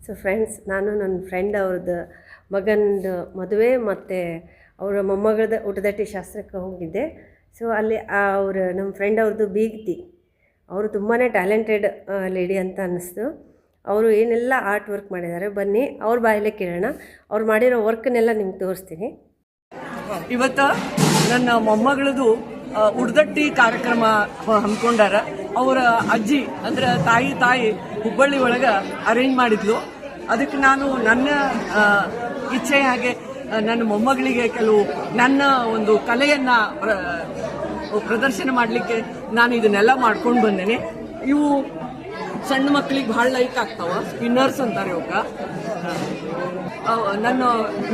So friends, ನಾನು ನನ್ನ friend ಅವ್ರದ್ದು ಮಗನದು ಮದುವೆ ಮತ್ತು ಅವರ ಮೊಮ್ಮಗಳದ ಊಟದಟ್ಟಿ ಶಾಸ್ತ್ರಕ್ಕೆ ಹೋಗಿದ್ದೆ. ಸೊ ಅಲ್ಲಿ ನಮ್ಮ ಫ್ರೆಂಡ್ ಅವ್ರದ್ದು ಬೀಗ್ತಿ, ಅವರು ತುಂಬಾ ಟ್ಯಾಲೆಂಟೆಡ್ ಲೇಡಿ ಅಂತ ಅನ್ನಿಸ್ತು. ಅವರು ಏನೆಲ್ಲ ಆರ್ಟ್ ವರ್ಕ್ ಮಾಡಿದ್ದಾರೆ, ಬನ್ನಿ ಅವ್ರ ಬಾಯಲ್ಲೇ ಕೇಳೋಣ. ಅವ್ರು ಮಾಡಿರೋ ವರ್ಕನ್ನೆಲ್ಲ ನಿಮ್ಗೆ ತೋರಿಸ್ತೀನಿ. ಇವತ್ತು ನನ್ನ ಮೊಮ್ಮಗಳದು ಉಡ್ದಟ್ಟಿ ಕಾರ್ಯಕ್ರಮ ಹಮ್ಮಿಕೊಂಡಾರ. ಅವರ ಅಜ್ಜಿ ಅಂದ್ರೆ ತಾಯಿ ಹುಬ್ಬಳ್ಳಿ ಒಳಗೆ ಅರೇಂಜ್ ಮಾಡಿದ್ಲು. ಅದಕ್ಕೆ ನಾನು ನನ್ನ ಇಚ್ಛೆ ಹಾಗೆ ನನ್ನ ಮೊಮ್ಮಗಳಿಗೆ ಕೆಲವು ನನ್ನ ಒಂದು ಕಲೆಯನ್ನ ಪ್ರದರ್ಶನ ಮಾಡಲಿಕ್ಕೆ ನಾನು ಇದನ್ನೆಲ್ಲ ಮಾಡ್ಕೊಂಡು ಬಂದೇನೆ. ಇವು ಸಣ್ಣ ಮಕ್ಕಳಿಗೆ ಬಹಳ ಲೈಕ್ ಆಗ್ತಾವ. ಸ್ಪಿನ್ನರ್ಸ್ ಅಂತಾರೆ ಇವಕ್ಕ. ನನ್ನ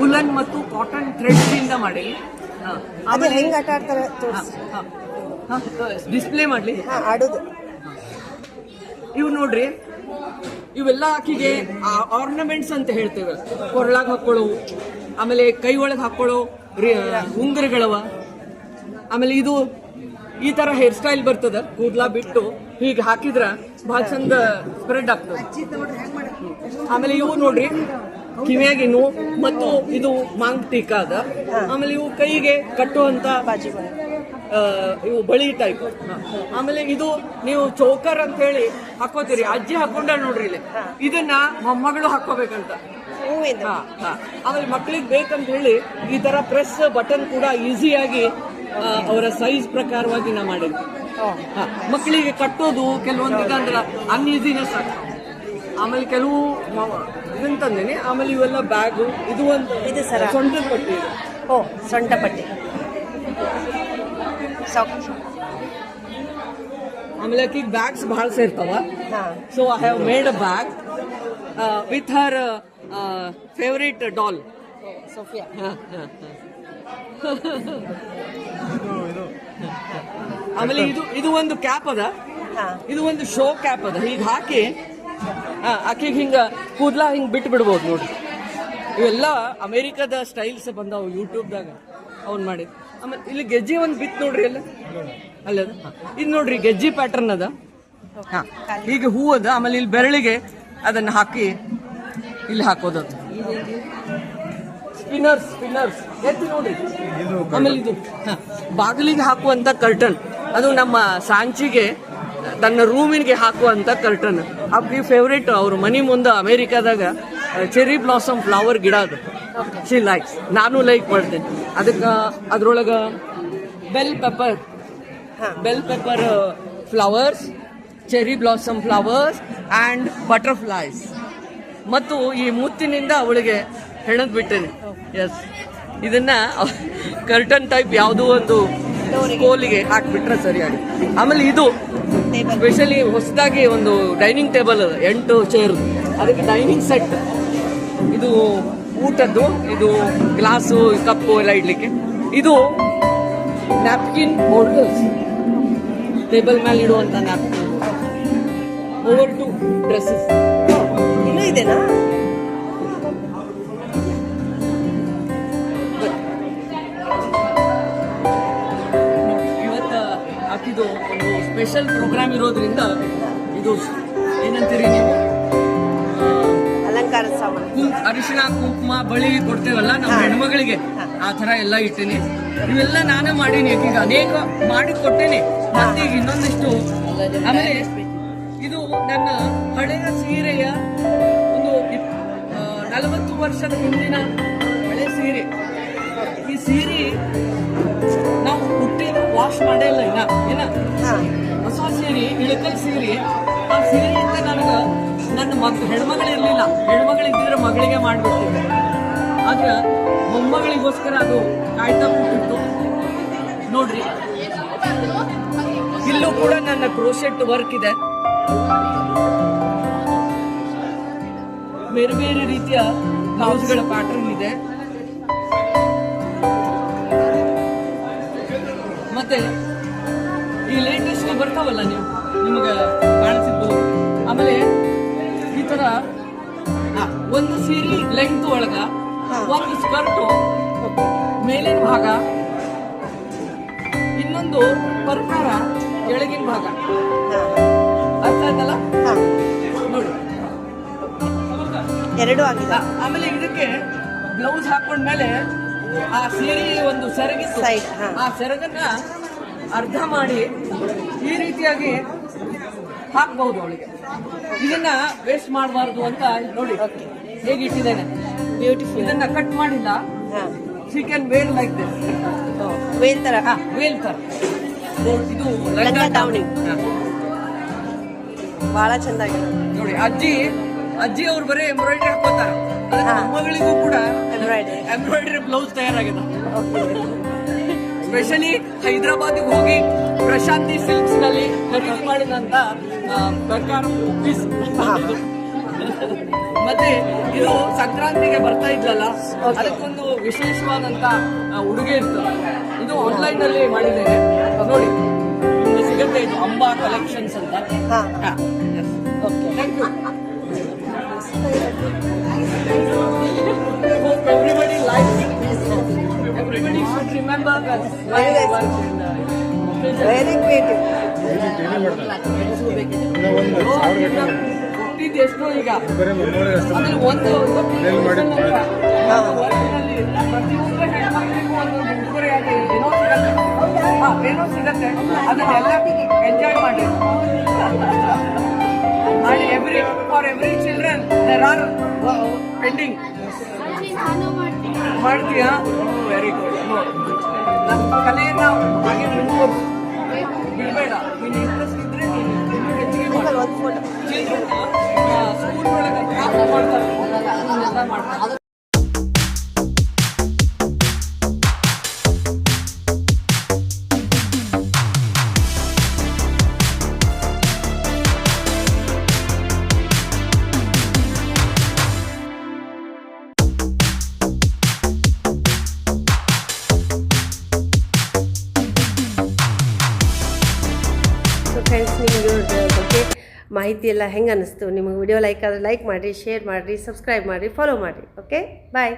ವುಲನ್ ಮತ್ತು ಕಾಟನ್ ಥ್ರೆಡ್ಸ್ ಇಂದ ಮಾಡಿ ಡಿಸ್ಪ್ಲೇ ಮಾಡ್ಲಿ ಆಡೋದು. ಇವು ನೋಡ್ರಿ, ಇವೆಲ್ಲ ಆಕಿಗೆ ಆರ್ನಮೆಂಟ್ಸ್ ಅಂತ ಹೇಳ್ತೇವೆ. ಕೊರಳಾಗ ಹಾಕೊಳ್ಳೋವು, ಆಮೇಲೆ ಕೈ ಒಳಗೆ ಹಾಕೊಳ್ಳೋ ಉಂಗುರಗಳವ. ಆಮೇಲೆ ಇದು ಈ ತರ ಹೇರ್ ಸ್ಟೈಲ್ ಬರ್ತದ, ಕೂದಲ ಬಿಟ್ಟು ಹೀಗೆ ಹಾಕಿದ್ರ ಬಹಳ ಚಂದ ಸ್ಪ್ರೆಡ್ ಆಗ್ತದೆ. ಆಮೇಲೆ ಇವು ನೋಡ್ರಿ, ಕಿವಿಯಾಗಿನು ಮತ್ತು ಇದು ಮಾಂಗ್ ಟೀಕಾ ಅದ. ಆಮೇಲೆ ಇವು ಕೈಗೆ ಕಟ್ಟುವಂತ ಇವು ಬಳಿ ಟೈಪ್. ಆಮೇಲೆ ಇದು ನೀವು ಚೌಕರ್ ಅಂತ ಹೇಳಿ ಹಾಕೋತೀರಿ, ಅಜ್ಜಿ ಹಾಕೊಂಡ ನೋಡ್ರಿ ಇಲ್ಲಿ. ಇದನ್ನ ಮೊಮ್ಮಗಳು ಹಾಕೋಬೇಕಂತ. ಆಮೇಲೆ ಮಕ್ಕಳಿಗೆ ಬೇಕಂತ ಹೇಳಿ ಈ ತರ ಪ್ರೆಸ್ ಬಟನ್ ಕೂಡ ಈಸಿಯಾಗಿ ಅವರ ಸೈಜ್ ಪ್ರಕಾರವಾಗಿ ನಾ ಮಾಡಿದ್ವಿ. ಮಕ್ಕಳಿಗೆ ಕಟ್ಟೋದು ಕೆಲವೊಂದು ಅಂದ್ರೆ ಅನ್ಈಸಿನೆಸ್ ಆಗ್ತದೆ. ಆಮೇಲೆ ಕೆಲವು ಇದನ್ನ ತಂದೇನೆ. ಆಮೇಲೆ ಇವೆಲ್ಲ ಬ್ಯಾಗು, ಇದು ಒಂದು ಸೊಂಟದ ಪಟ್ಟಿ. ಸೊಂಟ ಪಟ್ಟಿ. ಆಮೇಲೆ ಆಕಿಗೆ ಬ್ಯಾಗ್ಸ್ ಬಹಳ ಸೇರ್ತಾವ. So I have made a bag with her favourite doll Sophia. ಆಮೇಲೆ ಇದು ಒಂದು ಕ್ಯಾಪ್ ಅದ, ಇದು ಒಂದು ಶೋ ಕ್ಯಾಪ್ ಅದ. ಹೀಗೆ ಹಾಕಿ ಆಕಿಗೆ ಹಿಂಗ ಕೂದ್ಲ ಹಿಂಗ್ ಬಿಟ್ಟು ಬಿಡ್ಬೋದು ನೋಡಿ. ಇವೆಲ್ಲ ಅಮೆರಿಕದ ಸ್ಟೈಲ್ಸ್ ಬಂದಾವ ಯೂಟ್ಯೂಬ್ದಾಗ ಅವ್ನ್ ಮಾಡಿದ್. ಆಮೇಲೆ ಇಲ್ಲಿ ಗೆಜ್ಜಿ ಒಂದು ಬಿತ್ ನೋಡ್ರಿ ಅಲ್ಲ ಅಲ್ಲದ. ಇದು ನೋಡ್ರಿ ಗೆಜ್ಜಿ ಪ್ಯಾಟರ್ನ್ ಅದ. ಹೀಗೆ ಹೂ ಅದ. ಆಮೇಲೆ ಇಲ್ಲಿ ಬೆರಳಿಗೆ ಅದನ್ನ ಹಾಕಿ ಇಲ್ಲಿ ಹಾಕೋದದು. ಸ್ಪಿನ್ನರ್ಸ್ ಎತ್ತಿ ನೋಡ್ರಿ. ಆಮೇಲೆ ಇದು ಬಾಗಿಲಿಗೆ ಹಾಕುವಂತ ಕರ್ಟನ್, ಅದು ನಮ್ಮ ಸಾಂಚಿಗೆ ತನ್ನ ರೂಮಿಗೆ ಹಾಕುವಂತ ಕರ್ಟನ್. ಅವ್ರಿಗೆ ಫೇವ್ರೇಟ್. ಅವ್ರ ಮನಿ ಮುಂದೆ ಅಮೆರಿಕಾದಾಗ ಚೆರಿ ಬ್ಲಾಸಮ್ ಫ್ಲವರ್ ಗಿಡ ಅದು. ಶಿ ಲೈಕ್ಸ್, ನಾನು ಲೈಕ್ ಮಾಡ್ತೇನೆ. ಅದಕ್ಕೆ ಅದ್ರೊಳಗ bell pepper flowers, cherry blossom flowers and butterflies. ಮತ್ತು ಈ ಮುತ್ತಿನಿಂದ ಅವಳಿಗೆ ಹೆಣದ್ ಬಿಟ್ಟೇನೆ. ಎಸ್, ಇದನ್ನ ಕರ್ಟನ್ ಟೈಪ್ ಯಾವುದೋ ಒಂದು ಕೋಲಿಗೆ ಹಾಕ್ಬಿಟ್ರೆ ಸರಿಯಾಗಿ. ಆಮೇಲೆ ಇದು ಸ್ಪೆಷಲಿ ಹೊಸದಾಗಿ ಒಂದು ಡೈನಿಂಗ್ ಟೇಬಲ್ ಅದ, 8 ಚೇರ್. ಅದಕ್ಕೆ ಡೈನಿಂಗ್ ಸೆಟ್. ಇದು ಊಟದ್ದು, ಇದು ಗ್ಲಾಸು ಕಪ್ಪು ಎಲ್ಲ ಇಡ್ಲಿಕ್ಕೆ. ಇದು ನ್ಯಾಪ್ಕಿನ್ ಹೋಲ್ಡರ್ಸ್, ಟೇಬಲ್ ಮೇಲೆ ಇಡುವಂತ ನ್ಯಾಪ್ಕಿನ್. ಓವರ್ ಟು ಡ್ರೆಸ್ಸಸ್ ಇನ್ನೂ ಇದೆನಾ? ಇದು ಒಂದು ಸ್ಪೆಷಲ್ ಪ್ರೋಗ್ರಾಮ್ ಇರೋದ್ರಿಂದ ಇದು ಏನಂತೀರಿ ನೀವು, ಅಲಂಕಾರ ಸಾಮಾನು, ಅರಿಶಿಣ ಕುಂಕುಮ ಬಳಿ ಕೊಡ್ತೇವಲ್ಲ ನಾವು ಹೆಣ್ಮಗಳಿಗೆ, ಆ ತರ ಎಲ್ಲ ಇಟ್ಟೇನೆ. ಇವೆಲ್ಲ ನಾನೇ ಮಾಡೀನಿ. ಈಗ ಅನೇಕ ಮಾಡಿ ಕೊಟ್ಟೇನೆ. ಮತ್ತೆ ಈಗ ಇನ್ನೊಂದಿಷ್ಟು. ಆಮೇಲೆ ಇದು ನನ್ನ ಹಳೆಯ ಸೀರೆಯ ಒಂದು 40 ವರ್ಷದ ಹಿಂದಿನ ಹಳೆ ಸೀರೆ. ಈ ಸೀರೆ ನಾವು ಹುಟ್ಟಿದ ವಾಶ್ ಮಾಡೇ ಇಲ್ಲ ಏನ ಹೊಸ ಸೀರೆ, ಇಳಕಲ್ ಸೀರೆ. ಆ ಸೀರೆಯಿಂದ ನನಗೆ ನನ್ನ ಹೆಣ್ಮಗಳಿರ್ಲಿಲ್ಲ. ಹೆಣ್ಮಗಳಿದ್ದಿದ್ರೆ ಮಗಳಿಗೆ ಮಾಡ್ಬಿಡ್ತಿದ್ದೆ. ಆದ್ರೆ ಮೊಮ್ಮಗಳಿಗೋಸ್ಕರ ಅದು ಕಾಯ್ತಾ ಕೂತಿತ್ತು ನೋಡ್ರಿ. ಇಲ್ಲೂ ಕೂಡ ನನ್ನ ಕ್ರೋಶೆಟ್ ವರ್ಕ್ ಇದೆ. ಬೇರೆ ಬೇರೆ ರೀತಿಯ ಬ್ಲೌಸ್ಗಳ ಪ್ಯಾಟರ್ನ್ ಇದೆ. ಮತ್ತೆ ಈ ಲೇಟೆಸ್ಟ್ ಬರ್ತಾವಲ್ಲ ನಿಮಗೆ ಕಾಣಿಸಿರ್ಬೋದು. ಆಮೇಲೆ ಈ ತರ ಒಂದು ಸೀರೆ ಲೆಂತ್ ಒಳಗ ಒಂದು ಸ್ಕರ್ಟು ಮೇಲಿನ ಭಾಗ, ಇನ್ನೊಂದು ಪ್ರಕಾರ ಕೆಳಗಿನ ಭಾಗ. ಅರ್ಥ ಆಯ್ತಲ್ಲ ನೋಡಿ. ಎರಡೂ ಆಗಿದೆ. ಆಮೇಲೆ ಇದಕ್ಕೆ ಬ್ಲೌಸ್ ಹಾಕೊಂಡ್ಮೇಲೆ ಆ ಸೀರೆ ಒಂದು ಸೆರಗಿತ್ತು, Side, ಹಾ. ಆ ಸೆರಗನ್ನ ಅರ್ಧ ಮಾಡಿ ಈ ರೀತಿಯಾಗಿ ಹಾಕ್ಬಹುದು ಅವಳಿಗೆ. ಇದನ್ನ ವೇಸ್ಟ್ ಮಾಡಬಾರ್ದು ಅಂತ ನೋಡಿ ಹೇಗೆ ಇಟ್ಟಿದ್ದೇನೆ. ಬ್ಯೂಟಿಫುಲ್. ಇದನ್ನ ಕಟ್ ಮಾಡಿಲ್ಲ. ಹಾಂ, she can wear like this. Veil ಥರ. ವೇಲ್ ತರ. ಇದು ಲಂಗ ಲಂಗ ದಾವಣಿ. ಹಾ. ಭಾಳ ಚೆಂದಾಗಿದೆ ನೋಡಿ ಅಜ್ಜಿ ಅವ್ರು ಬರೀ ಎಂಬ್ರಾಯ್ಡ್ರಿ ಹಾಕೋತಾರ. ಮಗಳಿಗೂ ಕೂಡ ಎಂಬ್ರಾಯ್ಡ್ರಿ ಬ್ಲೌಸ್ ತಯಾರಾಗಿದೆ. ಸ್ಪೆಷಲಿ ಹೈದರಾಬಾದ್ಗೆ ಹೋಗಿ ಪ್ರಶಾಂತಿ ಸಿಲ್ಕ್ಸ್ ನಲ್ಲಿ ಖರೀದಿ ಮಾಡಿದಂತ ಪ್ರಕಾರ ಪೀಸ್. ಮತ್ತೆ ಇದು ಸಂಕ್ರಾಂತಿಗೆ ಬರ್ತಾ ಇದ್ಲಲ್ಲ, ಅದಕ್ಕೊಂದು ವಿಶೇಷವಾದಂತ ಉಡುಗೆ ಇರ್ತದೆ. ಇದು ಆನ್ಲೈನ್ ನಲ್ಲಿ ಮಾಡಿದ್ದೇನೆ ನೋಡಿ, ನಿಮ್ಗೆ ಸಿಗುತ್ತೆ. ಇದು ಅಂಬಾ ಕಲೆಕ್ಷನ್ಸ್ ಅಂತ. Thank you. Hope everybody likes it. Everybody should remember that my work in very creative. ಕೊಟ್ಟಿದ್ದು ಎಷ್ಟೋ ಈಗ. ಆಮೇಲೆ ಒಂದು ಪ್ರತಿಯೊಂದು ಹೆಣ್ಮಕ್ಳಿಗೂ ಒಂದು ಉಡುಗೊರೆಯಾಗಿ ಏನೋ ಸಿಗತ್ತೆ. ಅದನ್ನೆಲ್ಲ ಎಂಜಾಯ್ ಮಾಡಿ. For every children there are pending. ಮಾಡ್ತೀಯಾ? Very good. ನಮ್ಮ ಕಲೆಯನ್ನ ಹಾಗೆ ಬಿಡ್ಬೋದು, ಬಿಡಬೇಡ. ನೀನು ಇಂಟ್ರೆಸ್ಟ್ ಇದ್ರೆ ನೀನು ಹೆಚ್ಚಿಗೆ ಮಾಡಿ. ಚಿಲ್ಡ್ರನ್ ಸ್ಕೂಲ್ ಒಳಗೆ ಕ್ರಾಫ್ಟ್ ಮಾಡ್ತಾರೆ, ಅದನ್ನೆಲ್ಲ ಮಾಡ್ತಾರೆ. ಫ್ರೆಂಡ್ಸ್, ನಿಮಗೆ ಇವ್ರ ಬಗ್ಗೆ ಮಾಹಿತಿ ಎಲ್ಲ ಹೆಂಗೆ ಅನ್ನಿಸ್ತು? ನಿಮಗೆ ವಿಡಿಯೋ ಲೈಕ್ ಆದರೆ ಲೈಕ್ ಮಾಡಿರಿ, ಶೇರ್ ಮಾಡಿರಿ, ಸಬ್ಸ್ಕ್ರೈಬ್ ಮಾಡಿರಿ, ಫಾಲೋ ಮಾಡಿರಿ. ಓಕೆ, ಬಾಯ್.